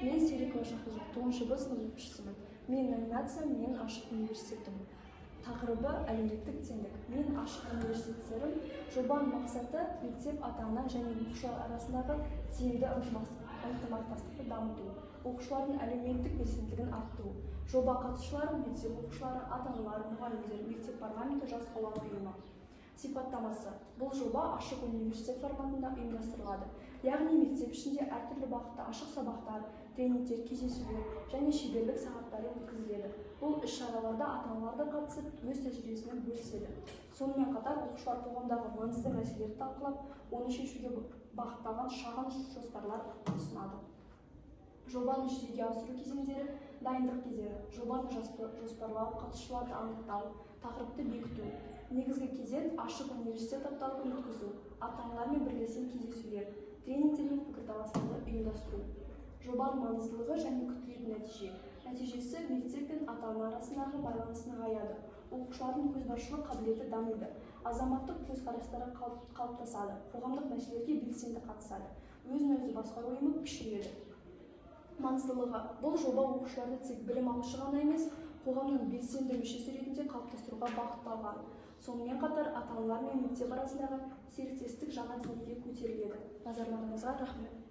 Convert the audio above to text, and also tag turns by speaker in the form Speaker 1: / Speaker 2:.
Speaker 1: Мен Серикова Шахриза, 9-б сынып оқушысымын. Менің номинациям «Мен ашық университетім». Тақырыбы әлеуметтік теңдік. Мен ашық университеттерім жобаның мақсаты мектеп ата-ана және оқушылар арасындағы тиімді ынтымақтастықты дамыту, оқушылардың әлеуметтік белсенділігін арттыру. Жоба қатысушылары мектеп оқушылары, ата-аналар, мұғалімдер, мектеп парламенті, жас қоғам ұйымы. Сипаттамасы. Бұл жоба ашық университет форматында ұйымдастырылады. Яғни мектеп ішінде әртүрлі бағытта ашық сабақтар, тренингтер, кездесулер және шеберлік сағаттары өткізіледі. Бұл іс-шараларда ата-аналар да қатысып, өз тәжірибесімен бөліседі. Сонымен қатар оқушылар қоғамдағы маңызды мәселелерді талқылап, оны шешуге бағытталған шағын жоспарлар ұсынады. Жобаны жүзеге асыру кезеңдері, дайындық кезеңі, жобаны жоспарлау, қатысушыларды анықтау, тақырыпты бекіту. Негізгі кезең ашық университет апталығын өткізу, ата-аналармен бірлескен кездесулер, тренингтер мен пікірталастарды ұйымдастыру. Жобаның маңыздылығы және күтілетін нәтиже. Нәтижесі мектеп пен ата-ана арасындағы байланыс нығаяды, оқушылардың көзбасшылық қабілеті дамиды, азаматтық көзқарастары қалыптасады, қоғамдық мәселелерге белсенді қатысады, өзін-өзі басқару ұйымы күшейеді. Маңыздылығы. Бұл жоба оқушыларды тек білім алушы ғана емес, қоғамның белсенді мүшесі ретінде қалыптастыруға бағытталған. Сонымен қатар ата-аналар мен мектеп арасындағы серіктестік жаңа деңгейге көтеріледі. Назарларыңызға рахмет.